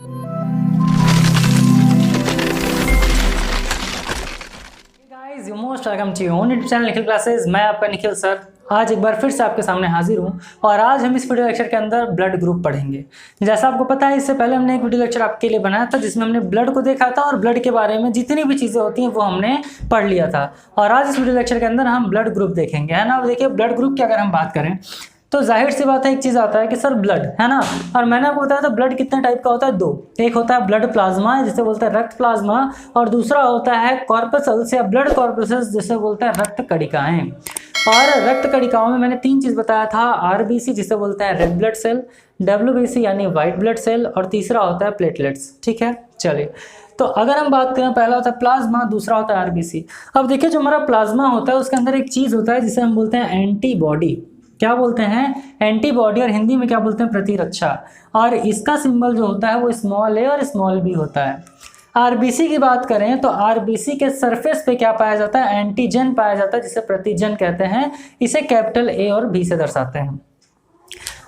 Guys you most welcome to your own YouTube channel Nikhil classes. मैं आपका Nikhil sir आज एक बार फिर से आपके सामने हाजिर हूं और आज हम इस वीडियो लेक्चर के अंदर ब्लड ग्रुप पढ़ेंगे। जैसा आपको पता है, इससे पहले हमने एक वीडियो लेक्चर आपके लिए बनाया था जिसमें हमने ब्लड को देखा था और ब्लड के बारे में जितनी भी चीज़ें होती हैं वो हमने पढ़ लिया था। और आज इस वीडियो लेक्चर के अंदर हम ब्लड ग्रुप देखेंगे, है ना। अब देखिए, ब्लड ग्रुप की अगर हम बात करें तो जाहिर सी बात है, एक चीज़ आता है कि सर ब्लड, है ना। और मैंने आपको बताया था ब्लड कितने टाइप का होता है, दो। एक होता है ब्लड प्लाज्मा जिसे बोलते हैं रक्त प्लाज्मा, और दूसरा होता है कॉर्पसल्स या ब्लड कॉर्पसल्स जिसे बोलते हैं रक्त कणिकाएं। और रक्त कणिकाओं में मैंने तीन चीज़ बताया था, आरबीसी जिसे बोलते हैं रेड ब्लड सेल, डब्ल्यूबीसी यानी वाइट ब्लड सेल, और तीसरा होता है प्लेटलेट्स। ठीक है, चलिए। तो अगर हम बात करें, पहला होता है प्लाज्मा, दूसरा होता है आरबीसी। अब देखिए, जो हमारा प्लाज्मा होता है उसके अंदर एक चीज़ होता है जिसे हम बोलते हैं एंटीबॉडी। क्या बोलते हैं? एंटीबॉडी, और हिंदी में क्या बोलते हैं? प्रतिरक्षा। और इसका सिंबल जो होता है वो स्मॉल ए और स्मॉल बी होता है। आरबीसी की बात करें तो आरबीसी के सरफेस पे क्या पाया जाता है? एंटीजन पाया जाता है जिसे प्रतिजन कहते हैं। इसे कैपिटल ए और बी से दर्शाते हैं।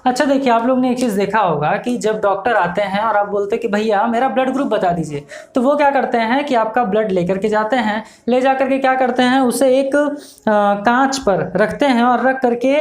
अच्छा देखिए, आप लोग ने एक चीज़ देखा होगा कि जब डॉक्टर आते हैं और आप बोलते हैं कि भैया मेरा ब्लड ग्रुप बता दीजिए, तो वो क्या करते हैं कि आपका ब्लड लेकर के जाते हैं। ले जाकर के क्या करते हैं, उसे एक कांच पर रखते हैं और रख करके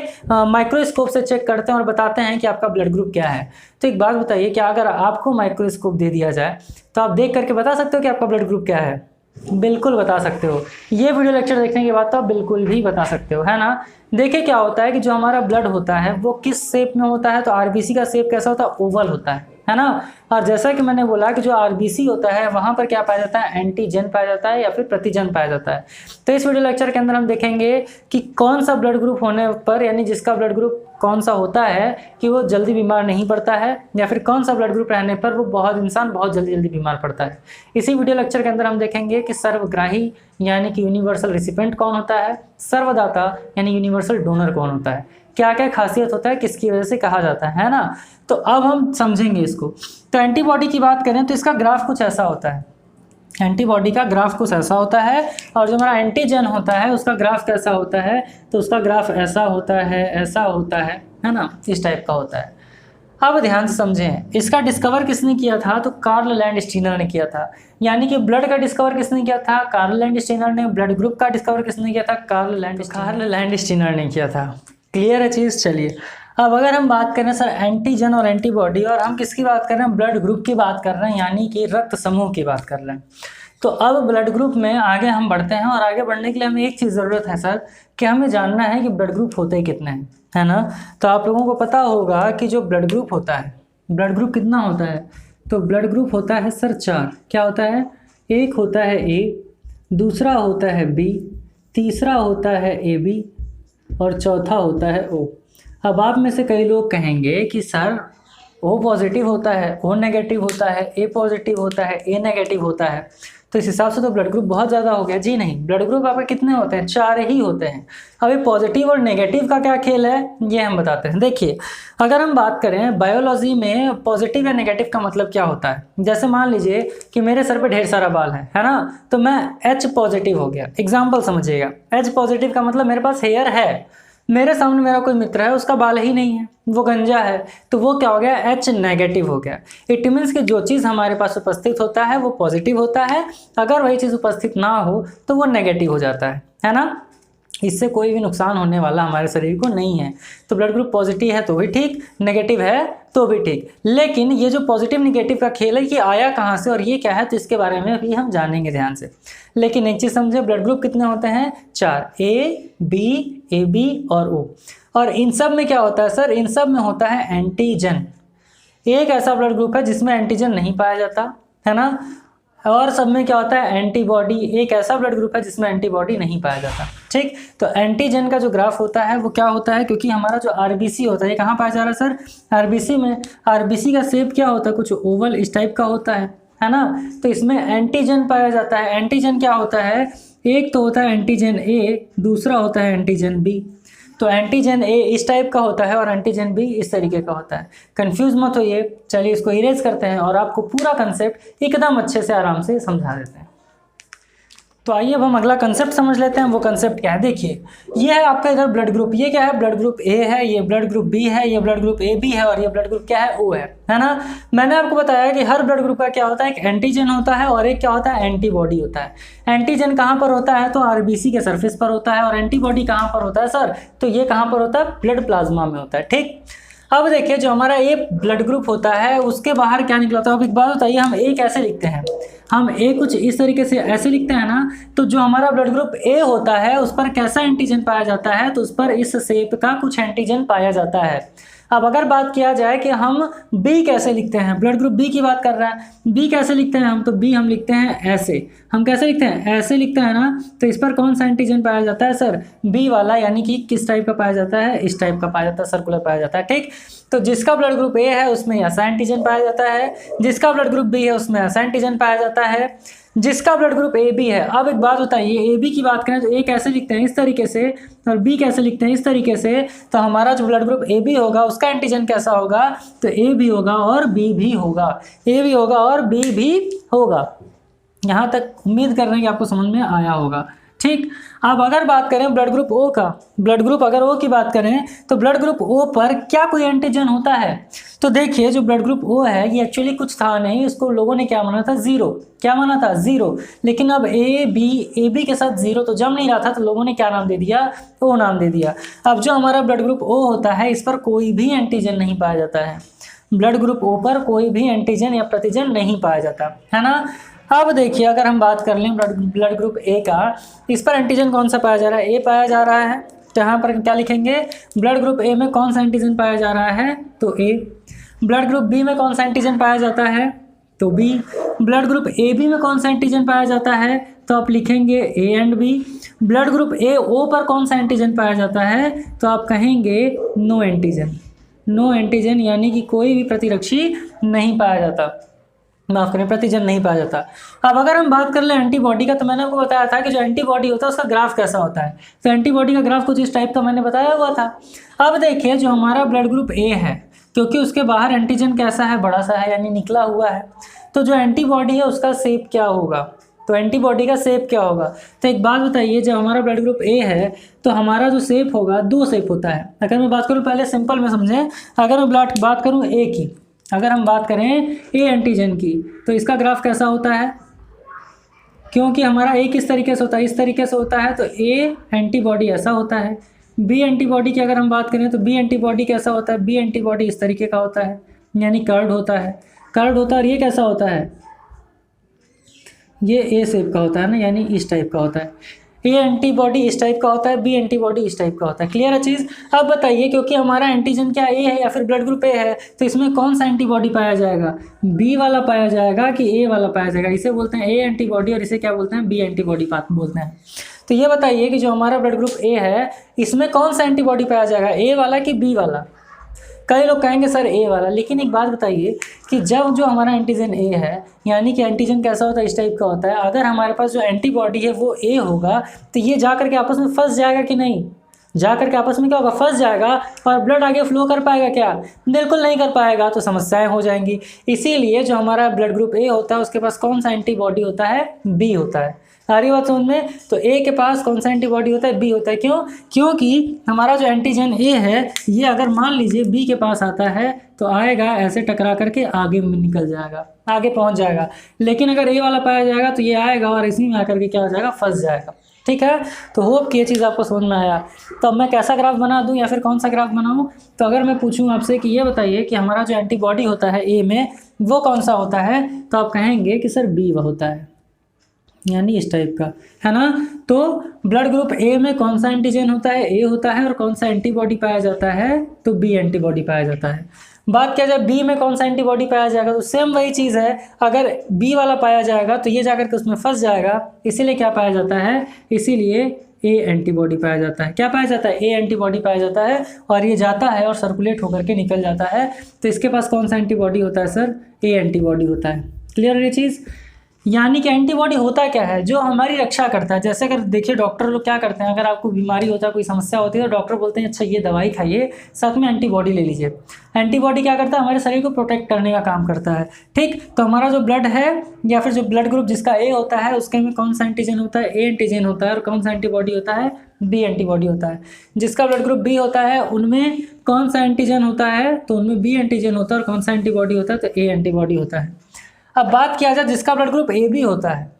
माइक्रोस्कोप से चेक करते हैं और बताते हैं कि आपका ब्लड ग्रुप क्या है। तो एक बात बताइए, क्या अगर आपको माइक्रोस्कोप दे दिया जाए तो आप देख करके बता सकते हो कि आपका ब्लड ग्रुप क्या है? बिल्कुल बता सकते हो। ये वीडियो लेक्चर देखने के बाद तो आप बिल्कुल भी बता सकते हो, है ना। देखिए क्या होता है कि जो हमारा ब्लड होता है वो किस शेप में होता है, तो आरबीसी का शेप कैसा होता है? ओवल होता है ना। और जैसा कि मैंने बोला कि जो आरबीसी होता है वहाँ पर क्या पाया जाता है? एंटीजन पाया जाता है या फिर प्रतिजन पाया जाता है। तो इस वीडियो लेक्चर के अंदर हम देखेंगे कि कौन सा ब्लड ग्रुप होने पर, यानी जिसका ब्लड ग्रुप कौन सा होता है कि वो जल्दी बीमार नहीं पड़ता है, या फिर कौन सा ब्लड ग्रुप रहने पर वो इंसान बहुत जल्दी बीमार पड़ता है। इसी वीडियो लेक्चर के अंदर हम देखेंगे कि सर्वग्राही यानी कि यूनिवर्सल रिसिपेंट कौन होता है, सर्वदाता यानी यूनिवर्सल डोनर कौन होता है, क्या क्या खासियत होता है, किसकी वजह से कहा जाता है ना। तो अब हम समझेंगे इसको। तो एंटीबॉडी की बात करें तो इसका ग्राफ कुछ ऐसा होता है। एंटीबॉडी का ग्राफ कुछ ऐसा होता है, और जो हमारा एंटीजन होता है उसका ग्राफ कैसा होता है? तो उसका ग्राफ ऐसा होता है, ऐसा होता है ना, इस टाइप का होता है। अब ध्यान से समझें, इसका डिस्कवर किसने किया था? तो कार्ल लैंडस्टीनर ने किया था। यानी कि ब्लड का डिस्कवर किसने किया था? कार्ल लैंडस्टीनर ने। ब्लड ग्रुप का डिस्कवर किसने किया था? कार्ल लैंडस्टीनर ने किया था। क्लियर है चीज़? चलिए, अब अगर हम बात करें सर एंटीजन और एंटीबॉडी, और हम किसकी बात कर रहे हैं? ब्लड ग्रुप की बात कर रहे हैं, यानी कि रक्त समूह की बात कर रहे हैं। तो अब ब्लड ग्रुप में आगे हम बढ़ते हैं, और आगे बढ़ने के लिए हमें एक चीज़ ज़रूरत है सर, कि हमें जानना है कि ब्लड ग्रुप होते कितने हैं, है ना। तो आप लोगों को पता होगा कि जो ब्लड ग्रुप होता है, ब्लड ग्रुप कितना होता है? तो ब्लड ग्रुप होता है सर 4। क्या होता है? एक होता है ए, दूसरा होता है बी, तीसरा होता है ए बी, और चौथा होता है ओ। अब आप में से कई लोग कहेंगे कि सर ओ पॉजिटिव होता है, ओ नेगेटिव होता है, ए पॉजिटिव होता है, ए नेगेटिव होता है, तो इस हिसाब से तो ब्लड ग्रुप बहुत ज़्यादा हो गया। जी नहीं, ब्लड ग्रुप आपके कितने होते हैं? 4 ही होते हैं। अब ये पॉजिटिव और नेगेटिव का क्या खेल है ये हम बताते हैं। देखिए, अगर हम बात करें बायोलॉजी में पॉजिटिव या नेगेटिव का मतलब क्या होता है, जैसे मान लीजिए कि मेरे सर पे ढेर सारा बाल है ना, तो मैं H पॉजिटिव हो गया। एग्जाम्पल समझिएगा, H पॉजिटिव का मतलब मेरे पास हेयर है, मेरे सामने मेरा कोई मित्र है उसका बाल ही नहीं है, वो गंजा है, तो वो क्या हो गया? H नेगेटिव हो गया। इट मीन्स कि जो चीज़ हमारे पास उपस्थित होता है वो पॉजिटिव होता है, अगर वही चीज़ उपस्थित ना हो तो वो नेगेटिव हो जाता है ना। इससे कोई भी नुकसान होने वाला हमारे शरीर को नहीं है। तो ब्लड ग्रुप पॉजिटिव है तो भी ठीक, नेगेटिव है तो भी ठीक। लेकिन ये जो पॉजिटिव निगेटिव का खेल है ये आया कहाँ से और ये क्या है, तो इसके बारे में भी हम जानेंगे ध्यान से। लेकिन एक चीज़ समझे, ब्लड ग्रुप कितने होते हैं? 4, ए बी और ओ। और इन सब में क्या होता है सर? इन सब में होता है एंटीजन। एक ऐसा ब्लड ग्रुप है जिसमें एंटीजन नहीं पाया जाता, है ना। और सब में क्या होता है? एंटीबॉडी। एक ऐसा ब्लड ग्रुप है जिसमें एंटीबॉडी नहीं पाया जाता। ठीक, तो एंटीजन का जो ग्राफ होता है वो क्या होता है, क्योंकि हमारा जो आरबीसी होता है ये कहाँ पाया जा रहा है सर? आरबीसी में। आरबीसी का शेप क्या होता है? कुछ ओवल इस टाइप का होता है ना। तो इसमें एंटीजन पाया जाता है। एंटीजन क्या होता है? एक तो होता है एंटीजन ए, दूसरा होता है एंटीजन बी। तो एंटीजन ए इस टाइप का होता है और एंटीजन बी इस तरीके का होता है। कंफ्यूज मत होइए। चलिए इसको इरेज करते हैं और आपको पूरा कंसेप्ट एकदम अच्छे से आराम से समझा देते हैं। तो आइए अब हम अगला कंसेप्ट समझ लेते हैं। वो कंसेप्ट क्या है, देखिए ये है आपका इधर ब्लड ग्रुप, ये क्या है ब्लड ग्रुप ए है, ये ब्लड ग्रुप बी है, ये ब्लड ग्रुप ए बी है और ये ब्लड ग्रुप क्या है ओ है ना। मैंने आपको बताया कि हर ब्लड ग्रुप का क्या होता है, एक एंटीजन होता है और एक क्या होता है एंटीबॉडी होता है। एंटीजन कहाँ पर होता है, तो आरबीसी के सरफेस पर होता है, और एंटीबॉडी कहाँ पर होता है सर, तो ये कहाँ पर होता है, ब्लड प्लाज्मा में होता है। ठीक, अब देखिए जो हमारा ए ब्लड ग्रुप होता है उसके बाहर क्या निकला था। अब एक बात बताइए, हम ए कैसे लिखते हैं, हम ए कुछ इस तरीके से ऐसे लिखते हैं ना। तो जो हमारा ब्लड ग्रुप ए होता है उस पर कैसा एंटीजन पाया जाता है, तो उस पर इस शेप का कुछ एंटीजन पाया जाता है। अब अगर बात किया जाए कि हम बी कैसे लिखते हैं, ब्लड ग्रुप बी की बात कर रहा है, बी कैसे लिखते हैं हम, तो बी हम लिखते हैं ऐसे। हम कैसे लिखते हैं, ऐसे लिखते हैं ना। तो इस पर कौन सा एंटीजन पाया जाता है सर, बी वाला, यानी कि किस टाइप का पाया जाता है, इस टाइप का पाया जाता है, सर्कुलर पाया जाता है। ठीक, तो जिसका ब्लड ग्रुप ए है उसमें ऐसा एंटीजन पाया जाता है, जिसका ब्लड ग्रुप बी है उसमें ऐसा एंटीजन पाया जाता है, जिसका ब्लड ग्रुप ए बी है। अब एक बात बताइए, ए बी की बात करें तो ए कैसे लिखते हैं, इस तरीके से, और बी कैसे लिखते हैं, इस तरीके से। तो हमारा जो ब्लड ग्रुप ए बी होगा उसका एंटीजन कैसा होगा, तो ए भी होगा और बी भी होगा, ए भी होगा और बी भी होगा। यहाँ तक उम्मीद कर रहे हैं कि आपको समझ में आया होगा। ठीक, अब अगर बात करें ब्लड ग्रुप ओ का, ब्लड ग्रुप अगर ओ की बात करें तो ब्लड ग्रुप ओ पर क्या कोई एंटीजन होता है। तो देखिए जो ब्लड ग्रुप ओ है ये एक्चुअली कुछ था नहीं, उसको लोगों ने क्या माना था, जीरो। क्या माना था, जीरो। लेकिन अब ए बी के साथ जीरो तो जम नहीं रहा था, तो लोगों ने क्या नाम दे दिया, ओ नाम दे दिया। अब जो हमारा ब्लड ग्रुप ओ होता है इस पर कोई भी एंटीजन नहीं पाया जाता है, ब्लड ग्रुप ओ पर कोई भी एंटीजन या प्रतिजन नहीं पाया जाता है ना। अब देखिए अगर हम बात कर लें ब्लड ग्रुप ए का, इस पर एंटीजन कौन सा पाया जा रहा है, ए पाया जा रहा है। तो यहाँ पर क्या लिखेंगे, ब्लड ग्रुप ए में कौन सा एंटीजन पाया जा रहा है, तो ए। ब्लड ग्रुप बी में कौन सा एंटीजन पाया जाता है, तो B. Blood group A B में कौन सा एंटीजन पाया जाता है, तो आप लिखेंगे A and B. Blood group A O पर कौन सा एंटीजन पाया जाता है, तो आप कहेंगे नो एंटीजन। नो एंटीजन यानी कि कोई भी प्रतिरक्षी नहीं पाया जाता, माफ करें प्रतिजन नहीं पाया जाता। अब अगर हम बात कर लें एंटीबॉडी का, तो मैंने आपको बताया था कि जो एंटीबॉडी होता है उसका ग्राफ कैसा होता है। तो एंटीबॉडी का ग्राफ कुछ इस टाइप का मैंने बताया हुआ था। अब देखिए जो हमारा ब्लड ग्रुप ए है, क्योंकि उसके बाहर एंटीजन कैसा है, बड़ा सा है यानी निकला हुआ है, तो जो एंटीबॉडी है उसका शेप क्या होगा, तो एंटीबॉडी का शेप क्या होगा। तो एक बात बताइए, जब हमारा ब्लड ग्रुप ए है तो हमारा जो शेप होगा, दो शेप होता है। अगर मैं बात करूँ, पहले सिंपल में समझें, अगर मैं बात करूँ ए की, अगर हम बात करें ए एंटीजन की, तो इसका ग्राफ कैसा होता है, क्योंकि हमारा ए किस तरीके से होता है, इस तरीके से होता है, तो ए एंटीबॉडी ऐसा होता है। बी एंटीबॉडी की अगर हम बात करें तो बी एंटीबॉडी कैसा होता है, बी एंटीबॉडी इस तरीके का होता है, यानी कर्व्ड होता है, कर्व्ड होता है। और ये कैसा होता है, ये ए शेप का होता है ना, यानी इस टाइप का होता है। ए एंटीबॉडी इस टाइप का होता है, बी एंटीबॉडी इस टाइप का होता है। क्लियर है चीज़। अब बताइए, क्योंकि हमारा एंटीजन क्या ए है या फिर ब्लड ग्रुप ए है, तो इसमें कौन सा एंटीबॉडी पाया जाएगा, बी वाला पाया जाएगा कि ए वाला पाया जाएगा। इसे बोलते हैं ए एंटीबॉडी और इसे क्या बोलते हैं, बी एंटीबॉडी बोलते हैं। तो ये बताइए कि जो हमारा ब्लड ग्रुप ए है इसमें कौन सा एंटीबॉडी पाया जाएगा, ए वाला कि बी वाला। कई लोग कहेंगे सर ए वाला, लेकिन एक बात बताइए कि जब जो हमारा एंटीजन ए है, यानी कि एंटीजन कैसा होता है, इस टाइप का होता है। अगर हमारे पास जो एंटीबॉडी है वो ए होगा, तो ये जा करके आपस में फंस जाएगा कि नहीं, जा करके आपस में क्या होगा, फंस जाएगा। और ब्लड आगे फ्लो कर पाएगा क्या, बिल्कुल नहीं कर पाएगा, तो समस्याएं हो जाएंगी। इसीलिए जो हमारा ब्लड ग्रुप ए होता है उसके पास कौन सा एंटीबॉडी होता है, बी होता है। सारी बात समझ में। तो ए के पास कौन सा एंटीबॉडी होता है, बी होता है। क्यों, क्योंकि हमारा जो एंटीजन ए है ये अगर मान लीजिए बी के पास आता है तो आएगा ऐसे टकरा करके आगे निकल जाएगा, आगे पहुंच जाएगा। लेकिन अगर ए वाला पाया जाएगा तो ये आएगा और इसी में आकर के क्या हो जाएगा, फंस जाएगा। ठीक है, तो होप कि ये चीज़ आपको समझ में आया। तो अब मैं कैसा ग्राफ बना दूं या फिर कौन सा ग्राफ बनाऊं, तो अगर मैं पूछूं आपसे कि ये बताइए कि हमारा जो एंटीबॉडी होता है ए में वो कौन सा होता है, तो आप कहेंगे कि सर बी होता है, यानी इस टाइप का, है ना। तो ब्लड ग्रुप ए में कौन सा एंटीजन होता है, ए होता है। और कौन सा एंटीबॉडी पाया जाता है, तो बी एंटीबॉडी पाया जाता है। बात किया जाए बी में कौन सा एंटीबॉडी पाया जाएगा, तो सेम वही चीज़ है। अगर बी वाला पाया जाएगा तो ये जाकर के उसमें फंस जाएगा, इसीलिए क्या पाया जाता है, इसीलिए ए एंटीबॉडी पाया जाता है। क्या पाया जाता है, ए एंटीबॉडी पाया जाता है। और ये जाता है और सर्कुलेट होकर के निकल जाता है, तो इसके पास कौन सा एंटीबॉडी होता है सर, ए एंटीबॉडी होता है। क्लियर है ये चीज़। यानी कि एंटीबॉडी होता क्या है, जो हमारी रक्षा करता है। जैसे अगर देखिए डॉक्टर लोग क्या करते हैं, अगर आपको बीमारी होता है, कोई समस्या होती है, तो डॉक्टर बोलते हैं अच्छा ये दवाई खाइए, साथ में एंटीबॉडी ले लीजिए। एंटीबॉडी क्या करता है, हमारे शरीर को प्रोटेक्ट करने का काम करता है। ठीक, तो हमारा जो ब्लड है या फिर जो ब्लड ग्रुप जिसका ए होता है, उसके में कौन सा एंटीजन होता है, ए एंटीजन होता है, और कौन सा एंटीबॉडी होता है, बी एंटीबॉडी होता है। जिसका ब्लड ग्रुप बी होता है उनमें कौन सा एंटीजन होता है, तो उनमें बी एंटीजन होता है, और कौन सा एंटीबॉडी होता है, तो ए एंटीबॉडी होता है। अब बात किया जाए जिसका ब्लड ग्रुप ए बी होता है,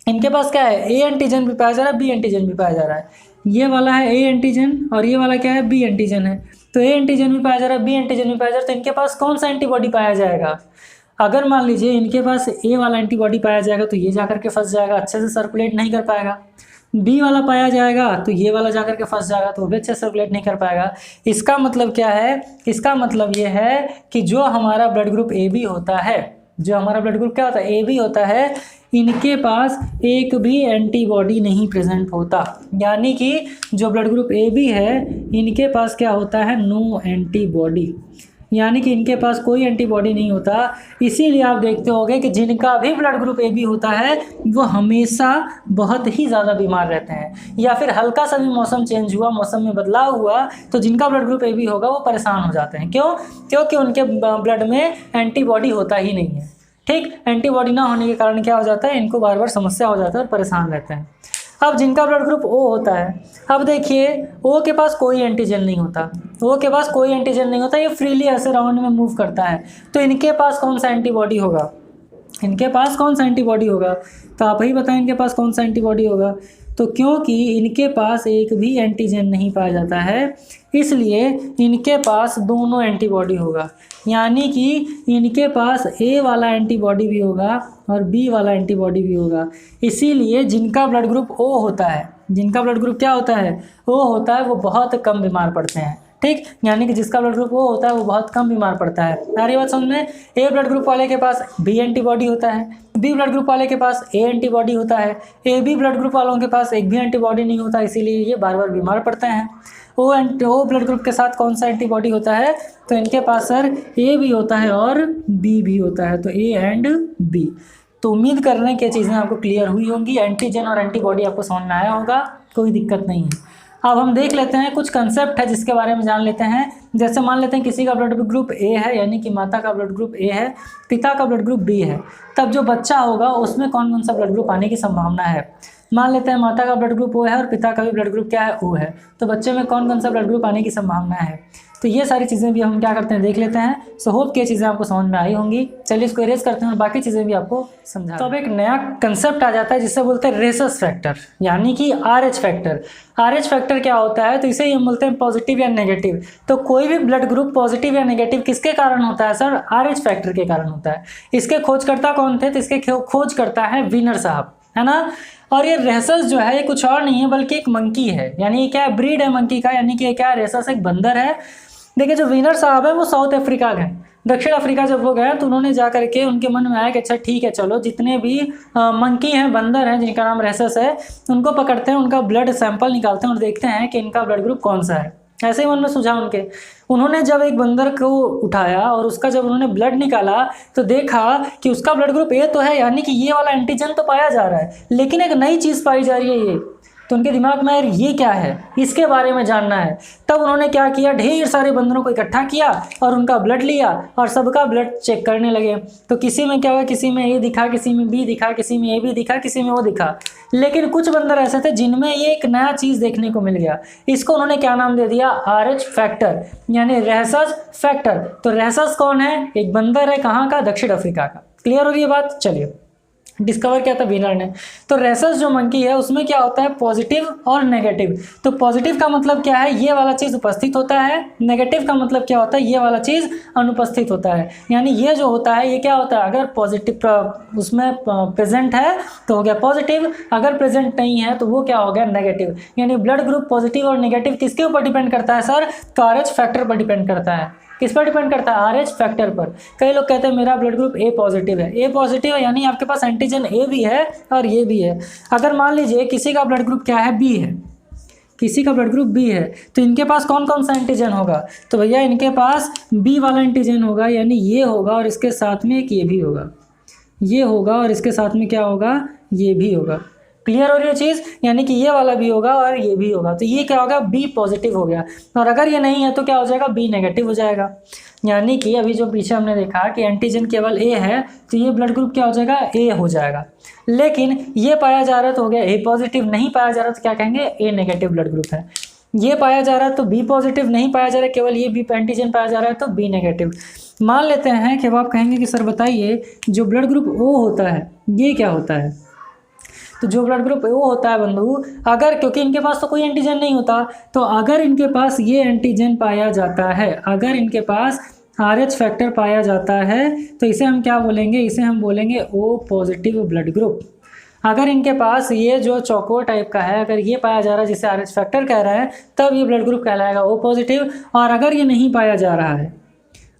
इनके पास क्या है, ए एंटीजन भी पाया जा रहा है, बी एंटीजन भी पाया जा रहा है। ये वाला है ए एंटीजन और ये वाला क्या है, बी एंटीजन है। तो ए एंटीजन भी पाया जा रहा है, बी एंटीजन भी पाया जा रहा है, तो इनके पास कौन सा एंटीबॉडी पाया जाएगा। अगर मान लीजिए इनके पास ए वाला एंटीबॉडी पाया जाएगा तो ये जाकर के फंस जाएगा, अच्छे से सर्कुलेट नहीं कर पाएगा। बी वाला पाया जाएगा तो ये वाला जाकर के फंस जाएगा, तो वो भी अच्छे से सर्कुलेट नहीं कर पाएगा। इसका मतलब क्या है, इसका मतलब ये है कि जो हमारा ब्लड ग्रुप ए बी होता है, जो हमारा ब्लड ग्रुप क्या होता है, ए बी होता है, इनके पास एक भी एंटीबॉडी नहीं प्रेजेंट होता। यानी कि जो ब्लड ग्रुप ए बी है, इनके पास क्या होता है, नो एंटीबॉडी, यानी कि इनके पास कोई एंटीबॉडी नहीं होता। इसीलिए आप देखते होंगे कि जिनका भी ब्लड ग्रुप ए बी होता है वो हमेशा बहुत ही ज़्यादा बीमार रहते हैं, या फिर हल्का सा भी मौसम चेंज हुआ, मौसम में बदलाव हुआ, तो जिनका ब्लड ग्रुप ए बी होगा वो परेशान हो जाते हैं। क्यों? क्योंकि उनके ब्लड में एंटीबॉडी होता ही नहीं है। ठीक, एंटीबॉडी ना होने के कारण क्या हो जाता है, इनको बार बार समस्या हो जाता है और परेशान रहते हैं। अब जिनका ब्लड ग्रुप ओ होता है, अब देखिए ओ के पास कोई एंटीजन नहीं होता, ओ के पास कोई एंटीजन नहीं होता, ये फ्रीली ऐसे राउंड में मूव करता है, तो इनके पास कौन सा एंटीबॉडी होगा, इनके पास कौन सा एंटीबॉडी होगा, तो आप ही बताएं इनके पास कौन सा एंटीबॉडी होगा। तो क्योंकि इनके पास एक भी एंटीजन नहीं पाया जाता है, इसलिए इनके पास दोनों एंटीबॉडी होगा। यानी कि इनके पास ए वाला एंटीबॉडी भी होगा और बी वाला एंटीबॉडी भी होगा। इसीलिए जिनका ब्लड ग्रुप ओ होता है, जिनका ब्लड ग्रुप क्या होता है, ओ होता है, वो बहुत कम बीमार पड़ते हैं। ठीक, यानी कि जिसका ब्लड ग्रुप ओ होता है वो बहुत कम बीमार पड़ता है। सारी बात समझ में। ए ब्लड ग्रुप वाले के पास बी एंटीबॉडी होता है, बी ब्लड ग्रुप वाले के पास ए एंटीबॉडी होता है, ए बी ब्लड ग्रुप वालों के पास एक भी एंटीबॉडी नहीं होता, इसीलिए ये बार बार बीमार पड़ते हैं। ओ ब्लड ग्रुप के साथ कौन सा एंटीबॉडी होता है, तो इनके पास सर ए भी होता है और बी भी होता है, तो ए एंड बी। तो उम्मीद कर रहे हैं कि चीज़ें आपको क्लियर हुई होंगी, एंटीजन और एंटीबॉडी आपको समझ में आया होगा, कोई दिक्कत नहीं है। अब हम देख लेते हैं कुछ कंसेप्ट है जिसके बारे में जान लेते हैं। जैसे मान लेते हैं किसी का ब्लड ग्रुप ए है, यानी कि माता का ब्लड ग्रुप ए है, पिता का ब्लड ग्रुप बी है, तब जो बच्चा होगा उसमें कौन कौन सा ब्लड ग्रुप आने की संभावना है। मान लेते हैं माता का ब्लड ग्रुप ओ है और पिता का भी ब्लड ग्रुप क्या है, ओ है, तो बच्चे में कौन कौन सा ब्लड ग्रुप आने की संभावना है। तो ये सारी चीज़ें भी हम क्या करते हैं देख लेते हैं। सो होप कि ये चीज़ें आपको समझ में आई होंगी। चलिए इसको इरेज करते हैं और बाकी चीज़ें भी आपको समझा। तो अब एक नया कंसेप्ट आ जाता है जिससे बोलते हैं रेसस फैक्टर, यानी कि RH फैक्टर। RH फैक्टर क्या होता है, तो इसे हम बोलते हैं पॉजिटिव या नेगेटिव। तो कोई भी ब्लड ग्रुप पॉजिटिव या नेगेटिव किसके कारण होता है सर, RH फैक्टर के कारण होता है। इसके खोजकर्ता कौन थे, तो इसके खोज करता है वीनर साहब, है ना। और ये रेसस जो है ये कुछ और नहीं है बल्कि एक मंकी है, यानी ये क्या ब्रीड है मंकी का, यानी कि ये क्या रेसस एक बंदर है। देखिए जो वीनर साहब है वो साउथ अफ्रीका गए, दक्षिण अफ्रीका जब वो गए तो उन्होंने जा करके उनके मन में आया कि अच्छा ठीक है चलो जितने भी मंकी हैं, बंदर हैं जिनका नाम रेसस है, उनको पकड़ते हैं, उनका ब्लड सैंपल निकालते हैं और देखते हैं कि इनका ब्लड ग्रुप कौन सा है। ऐसे ही मन में सुझा उनके। उन्होंने जब एक बंदर को उठाया और उसका जब उन्होंने ब्लड निकाला तो देखा कि उसका ब्लड ग्रुप ए तो है, यानी कि ये वाला एंटीजन तो पाया जा रहा है, लेकिन एक नई चीज़ पाई जा रही है ये। तो उनके दिमाग में यार ये क्या है, इसके बारे में जानना है। तब उन्होंने क्या किया, ढेर सारे बंदरों को इकट्ठा किया और उनका ब्लड लिया और सबका ब्लड चेक करने लगे। तो किसी में क्या हुआ, किसी में ए दिखा, किसी में बी दिखा, किसी में ए बी दिखा, किसी में वो दिखा। लेकिन कुछ बंदर ऐसे थे जिनमें ये एक नया चीज़ देखने को मिल गया। इसको उन्होंने क्या नाम दे दिया, RH फैक्टर, यानी रेसस फैक्टर। तो रेसस कौन है, एक बंदर है, कहाँ का, दक्षिण अफ्रीका का। क्लियर हो रही है बात। चलिए डिस्कवर किया था वीनर ने। तो रेसस जो मंकी है उसमें क्या होता है, पॉजिटिव और नेगेटिव। तो पॉजिटिव का मतलब क्या है, ये वाला चीज़ उपस्थित होता है। नेगेटिव का मतलब क्या होता है, ये वाला चीज़ अनुपस्थित होता है। यानी ये जो होता है ये क्या होता है, अगर पॉजिटिव उसमें प्रेजेंट है तो हो गया पॉजिटिव, अगर प्रेजेंट नहीं है तो वो क्या हो गया नेगेटिव। यानी ब्लड ग्रुप पॉजिटिव और नेगेटिव किसके ऊपर डिपेंड करता है सर, तो RH फैक्टर पर डिपेंड करता है। किस पर डिपेंड करता है, RH फैक्टर पर। कई लोग कहते हैं मेरा ब्लड ग्रुप ए पॉजिटिव है, ए पॉजिटिव है यानी आपके पास एंटीजन ए भी है और ये भी है। अगर मान लीजिए किसी का ब्लड ग्रुप क्या है, बी है, किसी का ब्लड ग्रुप बी है, तो इनके पास कौन कौन सा एंटीजन होगा, तो भैया इनके पास बी वाला एंटीजन होगा, यानी ये होगा और इसके साथ में एक ये भी होगा, ये होगा और इसके साथ में क्या होगा, ये भी होगा। क्लियर हो रही है चीज़, यानी कि ये वाला भी होगा और ये भी होगा, तो ये क्या होगा, बी पॉजिटिव हो गया। और अगर ये नहीं है तो क्या हो जाएगा, बी नेगेटिव हो जाएगा। यानी कि अभी जो पीछे हमने देखा कि एंटीजन केवल ए है, तो ये ब्लड ग्रुप क्या हो जाएगा, ए हो जाएगा। लेकिन ये पाया जा रहा तो हो गया ए पॉजिटिव, नहीं पाया जा रहा तो क्या कहेंगे, ए नेगेटिव ब्लड ग्रुप है। ये पाया जा रहा है तो बी पॉजिटिव, नहीं पाया जा रहा है, केवल ये बी एंटीजन पाया जा रहा है तो बी नेगेटिव। मान लेते हैं कि अब आप कहेंगे कि सर बताइए जो ब्लड ग्रुप ओ होता है ये क्या होता है। तो जो ब्लड ग्रुप ओ होता है बंधु, अगर, क्योंकि इनके पास तो कोई एंटीजन नहीं होता, तो अगर इनके पास ये एंटीजन पाया जाता है, अगर इनके पास RH फैक्टर पाया जाता है, तो इसे हम क्या बोलेंगे, इसे हम बोलेंगे ओ पॉजिटिव ब्लड ग्रुप। अगर इनके पास ये जो चौकोर टाइप का है, अगर ये पाया जा रहा है जिसे RH फैक्टर कह रहा है, तब ये ब्लड ग्रुप कहलाएगा ओ पॉजिटिव। और अगर ये नहीं पाया जा रहा है,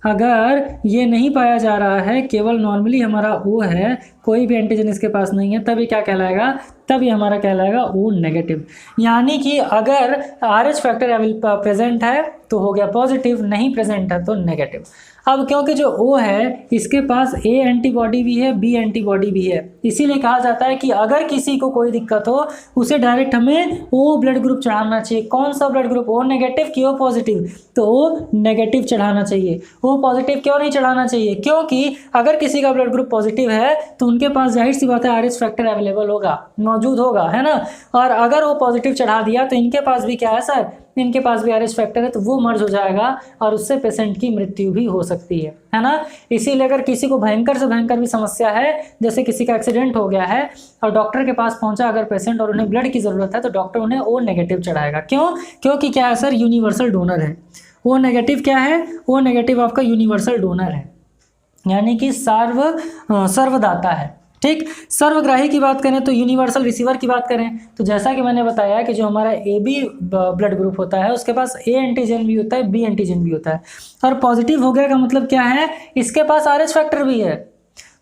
अगर ये नहीं पाया जा रहा है, केवल नॉर्मली हमारा ओ है, कोई भी एंटीजन इसके पास नहीं है, तब ये क्या कहलाएगा, तब ये हमारा कहलाएगा ओ नेगेटिव। यानी कि अगर RH फैक्टर प्रेजेंट है तो हो गया पॉजिटिव, नहीं प्रेजेंट है तो नेगेटिव। अब क्योंकि जो O है इसके पास A एंटीबॉडी भी है, B एंटीबॉडी भी है, इसीलिए कहा जाता है कि अगर किसी को कोई दिक्कत हो उसे डायरेक्ट हमें O ब्लड ग्रुप चढ़ाना चाहिए। कौन सा ब्लड ग्रुप, O नेगेटिव कि O पॉजिटिव, तो O नेगेटिव चढ़ाना चाहिए। O पॉजिटिव क्यों नहीं चढ़ाना चाहिए, क्योंकि अगर किसी का ब्लड ग्रुप पॉजिटिव है तो उनके पास जाहिर सी बात है RH फैक्टर अवेलेबल होगा, मौजूद होगा, है ना। और अगर वो पॉजिटिव चढ़ा दिया तो इनके पास भी क्या है सर, इनके पास भी RH फैक्टर है, तो वो मर्ज हो जाएगा और उससे पेशेंट की मृत्यु भी हो सकती है ना। इसीलिए अगर किसी को भयंकर से भयंकर भी समस्या है, जैसे किसी का एक्सीडेंट हो गया है और डॉक्टर के पास पहुंचा अगर पेशेंट और उन्हें ब्लड की ज़रूरत है, तो डॉक्टर उन्हें ओ नेगेटिव चढ़ाएगा। क्यों, क्योंकि क्या है सर, यूनिवर्सल डोनर है। ओ नेगेटिव क्या है, ओ नेगेटिव आपका यूनिवर्सल डोनर है, यानी कि सर्वदाता है। ठीक, सर्वग्राही की बात करें तो यूनिवर्सल रिसीवर की बात करें तो जैसा कि मैंने बताया कि जो हमारा AB ब्लड ग्रुप होता है उसके पास A एंटीजन भी होता है, B एंटीजन भी होता है। और पॉजिटिव हो गया का मतलब क्या है, इसके पास RH फैक्टर भी है।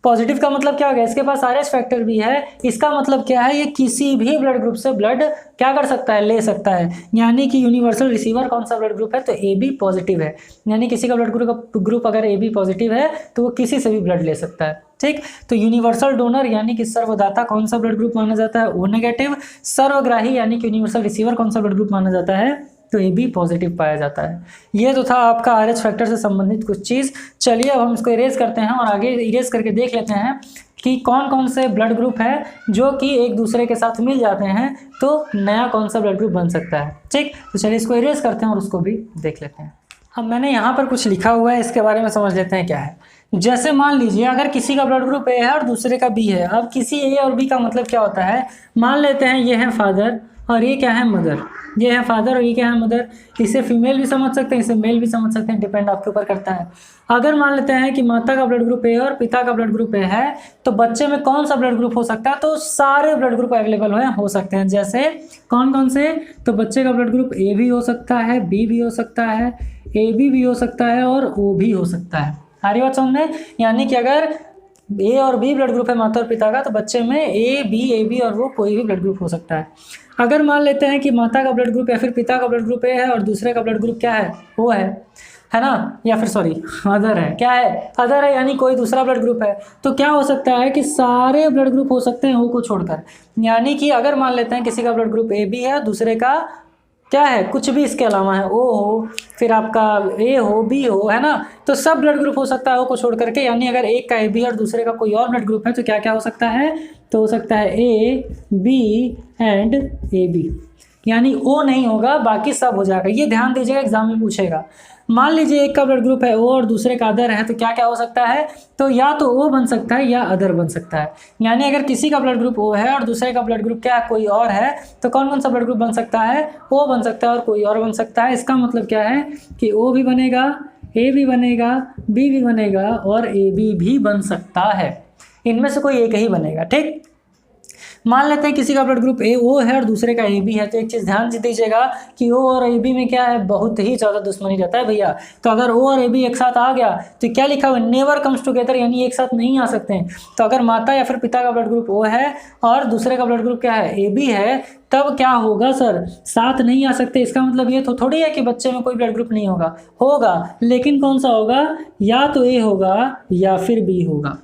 पॉजिटिव का मतलब क्या हो गया, इसके पास RH फैक्टर भी है, इसका मतलब क्या है, ये किसी भी ब्लड ग्रुप से ब्लड क्या कर सकता है, ले सकता है। यानी कि यूनिवर्सल रिसीवर कौन सा ब्लड ग्रुप है, तो AB पॉजिटिव है। यानी किसी का ब्लड ग्रुप अगर AB पॉजिटिव है तो वो किसी से भी ब्लड ले सकता है। ठीक, तो यूनिवर्सल डोनर यानी कि सर्वदाता कौन सा ब्लड ग्रुप माना जाता है, O नेगेटिव। सर्वग्राही यानी कि यूनिवर्सल रिसीवर कौन सा ब्लड ग्रुप माना जाता है, तो AB पॉजिटिव पाया जाता है। ये तो था आपका RH फैक्टर से संबंधित कुछ चीज़। चलिए अब हम इसको इरेज करते हैं और आगे इरेज करके देख लेते हैं कि कौन कौन से ब्लड ग्रुप है जो कि एक दूसरे के साथ मिल जाते हैं तो नया कौन सा ब्लड ग्रुप बन सकता है। ठीक, तो चलिए इसको इरेज करते हैं और उसको भी देख लेते हैं। अब मैंने यहाँ पर कुछ लिखा हुआ है, इसके बारे में समझ लेते हैं क्या है। जैसे मान लीजिए अगर किसी का ब्लड ग्रुप A है और दूसरे का B है। अब किसी A और B का मतलब क्या होता है, मान लेते हैं ये है फादर और ये क्या है मदर, ये है फादर और ये क्या है मदर। इसे फीमेल भी समझ सकते हैं, इसे मेल भी समझ सकते हैं, डिपेंड आपके ऊपर करता है। अगर मान लेते हैं कि माता का ब्लड ग्रुप A और पिता का ब्लड ग्रुप A है, तो बच्चे में कौन सा ब्लड ग्रुप हो सकता है, तो सारे ब्लड ग्रुप अवेलेबल हो सकते हैं। जैसे कौन कौन से, तो बच्चे का ब्लड ग्रुप A भी हो सकता है, B भी हो सकता है, AB भी हो सकता है और O भी हो सकता है। आ रही बात समझ में, यानी कि अगर A और B ब्लड ग्रुप है माता और पिता का, तो बच्चे में A, B, AB और वो कोई भी ब्लड ग्रुप हो सकता है। अगर मान लेते हैं कि माता का ब्लड ग्रुप या फिर पिता का ब्लड ग्रुप A है और दूसरे का ब्लड ग्रुप क्या है, O है ना, या फिर सॉरी अदर है, क्या है, अदर है, यानी कोई दूसरा ब्लड ग्रुप है, तो क्या हो सकता है कि सारे ब्लड ग्रुप हो सकते हैं O को छोड़कर। यानी कि अगर मान लेते हैं किसी का ब्लड ग्रुप AB है, दूसरे का क्या है, कुछ भी इसके अलावा है, O हो, फिर आपका A हो, B हो, है ना, तो सब ब्लड ग्रुप हो सकता है O को छोड़ करके। यानी अगर एक का AB और दूसरे का कोई और ब्लड ग्रुप है तो क्या क्या हो सकता है, तो हो सकता है A, B एंड AB, यानी O नहीं होगा, बाकी सब हो जाएगा। ये ध्यान दीजिएगा, एग्जाम में पूछेगा। मान लीजिए एक का ब्लड ग्रुप है O और दूसरे का अदर है, तो क्या क्या हो सकता है, तो या तो O बन सकता है या अदर बन सकता है। यानी अगर किसी का ब्लड ग्रुप O है और दूसरे का ब्लड ग्रुप क्या है, कोई और है, तो कौन कौन सा ब्लड ग्रुप बन सकता है, O बन सकता है और कोई और बन सकता है। इसका मतलब क्या है कि O भी बनेगा, A भी बनेगा, B भी बनेगा और AB भी बन सकता है। इनमें से कोई एक ही बनेगा। ठीक, मान लेते हैं किसी का ब्लड ग्रुप O है और दूसरे का AB है, तो एक चीज़ ध्यान से दीजिएगा कि O और AB में क्या है, बहुत ही ज़्यादा दुश्मनी रहता है भैया। तो अगर O और AB एक साथ आ गया तो क्या लिखा हुआ, नेवर कम्स टुगेदर, यानी एक साथ नहीं आ सकते हैं। तो अगर माता या फिर पिता का ब्लड ग्रुप O है और दूसरे का ब्लड ग्रुप क्या है, AB है, तब क्या होगा सर, साथ नहीं आ सकते। इसका मतलब ये तो थोड़ी है कि बच्चे में कोई ब्लड ग्रुप नहीं होगा, लेकिन कौन सा होगा, या तो A होगा या फिर B होगा।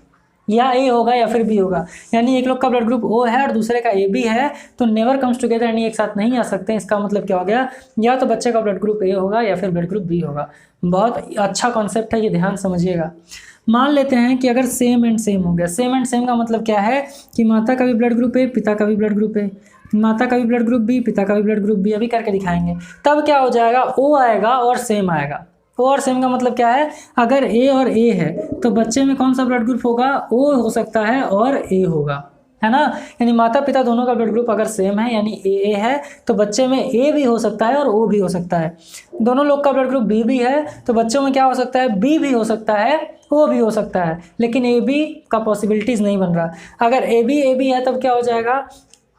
या ए होगा या फिर बी होगा। यानी एक लोग का ब्लड ग्रुप ओ है और दूसरे का ए बी है तो नेवर कम्स टुगेदर, यानी एक साथ नहीं आ सकते। इसका मतलब क्या हो गया, या तो बच्चे का ब्लड ग्रुप ए होगा या फिर ब्लड ग्रुप बी होगा। बहुत अच्छा कॉन्सेप्ट है, ये ध्यान समझिएगा। मान लेते हैं कि अगर सेम एंड सेम हो गया। सेम एंड सेम का मतलब क्या है कि माता का भी ब्लड ग्रुप ए, पिता का भी ब्लड ग्रुप ए, माता का भी ब्लड ग्रुप बी, पिता का भी ब्लड ग्रुप बी, अभी करके दिखाएंगे। तब क्या हो जाएगा, ओ आएगा और सेम आएगा। ओ और सेम का मतलब क्या है, अगर ए और ए है तो बच्चे में कौन सा ब्लड ग्रुप होगा, ओ हो सकता है और ए होगा, है ना। यानी माता पिता दोनों का ब्लड ग्रुप अगर सेम है यानी ए है तो बच्चे में ए भी हो सकता है और ओ भी हो सकता है। दोनों लोग का ब्लड ग्रुप बी भी है तो बच्चों में क्या हो सकता है, बी भी हो सकता है, ओ भी हो सकता है, लेकिन ए बी का पॉसिबिलिटीज़ नहीं बन रहा। अगर ए बी है तब क्या हो जाएगा,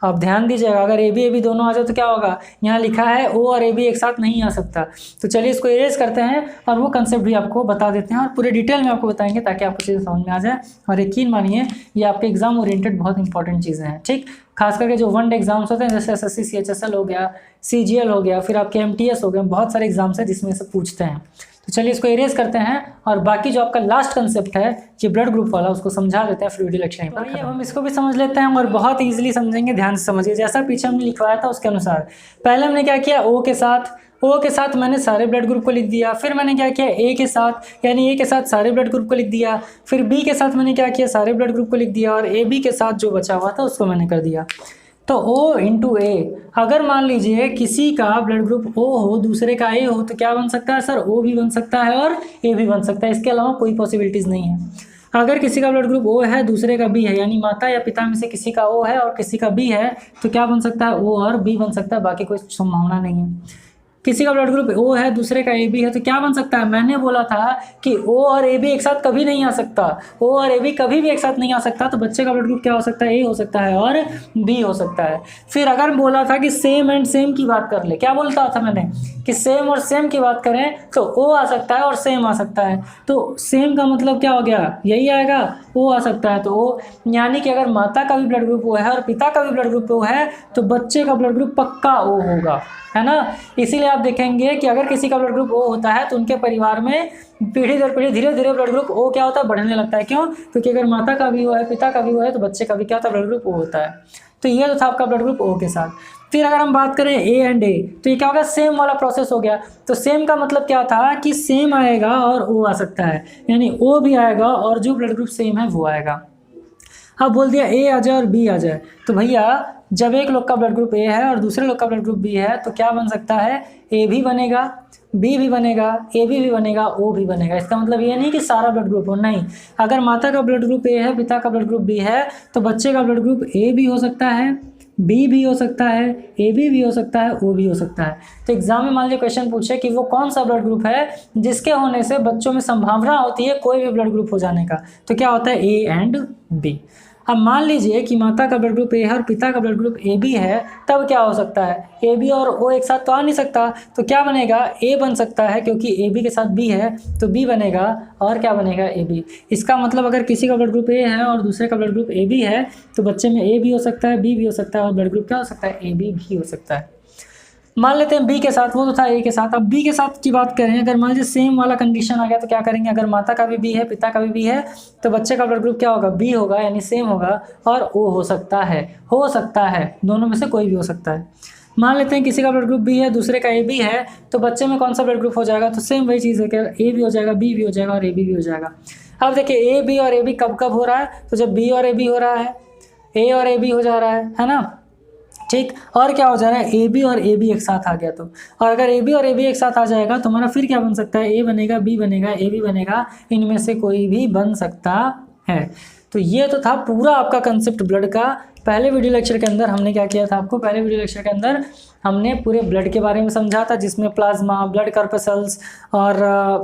आप ध्यान दीजिएगा, अगर ए बी दोनों आ जाए तो क्या होगा, यहाँ लिखा है ओ और ए बी एक साथ नहीं आ सकता। तो चलिए इसको इरेज करते हैं और वो कंसेप्ट भी आपको बता देते हैं और पूरे डिटेल में आपको बताएंगे ताकि आपको चीज़ें समझ में आ जाए। और यकीन मानिए ये आपके एग्जाम ओरिएंटेड बहुत इंपॉर्टेंट चीज़ें हैं, ठीक। खास करके जो वन डे एग्जाम्स होते हैं जैसे SSC CHSL हो गया, CGL हो गया, फिर आपके MTS हो गए, बहुत सारे एग्जाम्स हैं जिसमें से पूछते हैं। तो चलिए इसको इरेज करते हैं और बाकी जो आपका लास्ट कंसेप्ट है ये ब्लड ग्रुप वाला उसको समझा देते हैं, फिर वीडियो लेक्चर पर अब हम इसको भी समझ लेते हैं और बहुत इजीली समझेंगे। ध्यान से समझिए, जैसा पीछे हमने लिखवाया था उसके अनुसार। पहले हमने क्या किया, ओ के साथ मैंने सारे ब्लड ग्रुप को लिख दिया। फिर मैंने क्या किया, ए के साथ, यानी ए के साथ सारे ब्लड ग्रुप को लिख दिया। फिर बी के साथ मैंने क्या किया, सारे ब्लड ग्रुप को लिख दिया और ए बी के साथ जो बचा हुआ था उसको मैंने कर दिया। तो O इंटू ए, अगर मान लीजिए किसी का ब्लड ग्रुप O हो दूसरे का A हो तो क्या बन सकता है सर, O भी बन सकता है और A भी बन सकता है, इसके अलावा कोई पॉसिबिलिटीज़ नहीं है। अगर किसी का ब्लड ग्रुप O है दूसरे का B है, यानी माता या पिता में से किसी का O है और किसी का B है तो क्या बन सकता है, O और B बन सकता है, बाकी कोई संभावना नहीं है। किसी का ब्लड ग्रुप O है दूसरे का AB है तो क्या बन सकता है, मैंने बोला था कि O और AB एक साथ कभी नहीं आ सकता, O और AB कभी भी एक साथ नहीं आ सकता। तो बच्चे का ब्लड ग्रुप क्या हो सकता है, A हो सकता है और B हो सकता है। फिर अगर बोला था कि सेम एंड सेम की बात कर ले, क्या बोलता था मैंने कि सेम और सेम की बात करें तो O आ सकता है और सेम आ सकता है। तो सेम का मतलब क्या हो गया, यही आएगा, O आ सकता है तो O, यानी कि अगर माता का भी ब्लड ग्रुप O है और पिता का भी ब्लड ग्रुप O है तो बच्चे का ब्लड ग्रुप पक्का O होगा, है ना। इसीलिए आप देखेंगे कि अगर किसी का ब्लड ग्रुप O होता है तो उनके परिवार में पीढ़ी दर पीढ़ी धीरे धीरे ब्लड ग्रुप O क्या होता है, बढ़ने लगता है। क्यों, क्योंकि अगर माता का भी O है पिता का भी O है तो बच्चे का भी क्या होता है, ब्लड ग्रुप O होता है। तो ये तो था आपका ब्लड ग्रुप O के साथ। फिर अगर हम बात करें A एंड A तो ये क्या होगा, सेम वाला प्रोसेस हो गया। तो सेम का मतलब क्या था कि सेम आएगा और O आ सकता है, यानी O भी आएगा और जो ब्लड ग्रुप सेम है वो आएगा। अब बोल दिया A आ जाए और B आ जाए तो भैया जब एक लोग का ब्लड ग्रुप A है और दूसरे लोग का ब्लड ग्रुप B है तो क्या बन सकता है, A भी बनेगा, B भी बनेगा, AB भी बनेगा, O भी बनेगा। इसका मतलब ये नहीं कि सारा ब्लड ग्रुप हो, नहीं। अगर माता का ब्लड ग्रुप A है पिता का ब्लड ग्रुप B है तो बच्चे का ब्लड ग्रुप A भी हो सकता है, B भी हो सकता है, AB भी हो सकता है, O भी हो सकता है। तो एग्जाम में मान लीजिए क्वेश्चन पूछे कि वो कौन सा ब्लड ग्रुप है जिसके होने से बच्चों में संभावना होती है कोई भी ब्लड ग्रुप हो जाने का, तो क्या होता है, A एंड B। अब मान लीजिए कि माता का ब्लड ग्रुप A है और पिता का ब्लड ग्रुप AB है, तब क्या हो सकता है, AB और O एक साथ तो आ नहीं सकता, तो क्या बनेगा, A बन सकता है क्योंकि AB के साथ B है तो B बनेगा और क्या बनेगा, AB। इसका मतलब अगर किसी का ब्लड ग्रुप A है और दूसरे का ब्लड ग्रुप AB है तो बच्चे में A भी हो सकता है, B भी हो सकता है और ब्लड ग्रुप क्या हो सकता है, AB भी हो सकता है। मान लेते हैं B के साथ, वो तो था A के साथ। अब B के साथ की बात करें, अगर मान लीजिए सेम वाला कंडीशन आ गया तो क्या करेंगे, अगर माता का भी B है पिता का भी B है तो बच्चे का ब्लड ग्रुप क्या होगा, B होगा, यानी सेम होगा और O हो सकता है, दोनों में से कोई भी हो सकता है। मान लेते हैं किसी का ब्लड ग्रुप B है दूसरे का AB है तो बच्चे में कौन सा ब्लड ग्रुप हो जाएगा, तो सेम वही चीज़ है कि A भी हो जाएगा, B भी हो जाएगा और AB भी हो जाएगा। अब देखिए A B और AB कब कब हो रहा है, तो जब B और AB हो रहा है, A और AB हो जा रहा है ना, ठीक। और क्या हो जा रहा है, ए बी और ए बी एक साथ आ गया तो, और अगर ए बी और ए बी एक साथ आ जाएगा तो हमारा फिर क्या बन सकता है, ए बनेगा, बी बनेगा, ए बी बनेगा, इनमें से कोई भी बन सकता है। तो ये तो था पूरा आपका कंसेप्ट ब्लड का। पहले वीडियो लेक्चर के अंदर हमने क्या किया था, आपको पहले वीडियो लेक्चर के अंदर हमने पूरे ब्लड के बारे में समझा था, जिसमें प्लाज्मा, ब्लड कर्पसल्स और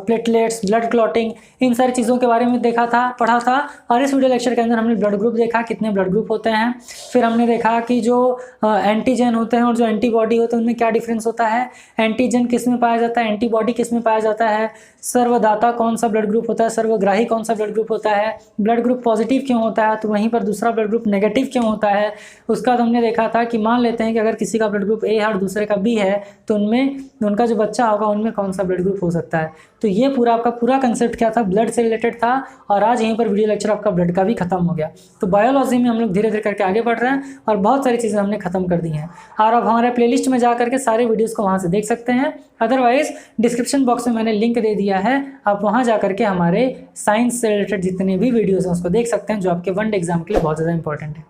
प्लेटलेट्स, ब्लड क्लॉटिंग, इन सारी चीज़ों के बारे में देखा था, पढ़ा था। और इस वीडियो लेक्चर के अंदर हमने ब्लड ग्रुप देखा, कितने ब्लड ग्रुप होते हैं। फिर हमने देखा कि जो एंटीजन होते हैं और जो एंटीबॉडी होते हैं उनमें क्या डिफरेंस होता है, एंटीजन किस में पाया जाता है, एंटीबॉडी किस में पाया जाता है, सर्वदाता कौन सा ब्लड ग्रुप होता है, सर्वग्राही कौन सा ब्लड ग्रुप होता है, ब्लड ग्रुप पॉजिटिव क्यों होता है तो वहीं पर दूसरा ब्लड ग्रुप नेगेटिव क्यों होता है। उसका बाद हमने देखा था कि मान लेते हैं कि अगर किसी का ब्लड ग्रुप ए है और दूसरे का बी है तो उनमें उनका जो बच्चा होगा उनमें कौन सा ब्लड ग्रुप हो सकता है। तो ये पूरा आपका पूरा कंसेप्ट क्या था, ब्लड से रिलेटेड था। और आज यहीं पर वीडियो लेक्चर आपका ब्लड का भी खत्म हो गया। तो बायोलॉजी में हम लोग धीरे धीरे करके आगे बढ़ रहे हैं और बहुत सारी चीज़ें हमने खत्म कर दी हैं। और अब हमारे प्लेलिस्ट में जा करके सारे वीडियोज़ को वहाँ से देख सकते हैं। अदरवाइज डिस्क्रिप्शन बॉक्स में मैंने लिंक दे दिया है, आप वहाँ जा करके हमारे साइंस से रिलेटेड जितने भी वीडियोज़ हैं उसको देख सकते हैं, जो आपके वन डे एग्जाम के लिए बहुत ज़्यादा इंपॉर्टेंट है।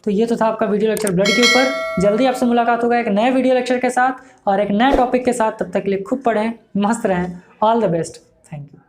तो ये तो था आपका वीडियो लेक्चर ब्लड के ऊपर। जल्दी आपसे मुलाकात होगा एक नए वीडियो लेक्चर के साथ और एक नए टॉपिक के साथ। तब तक के लिए खूब पढ़ें, मस्त रहें। All the best. Thank you.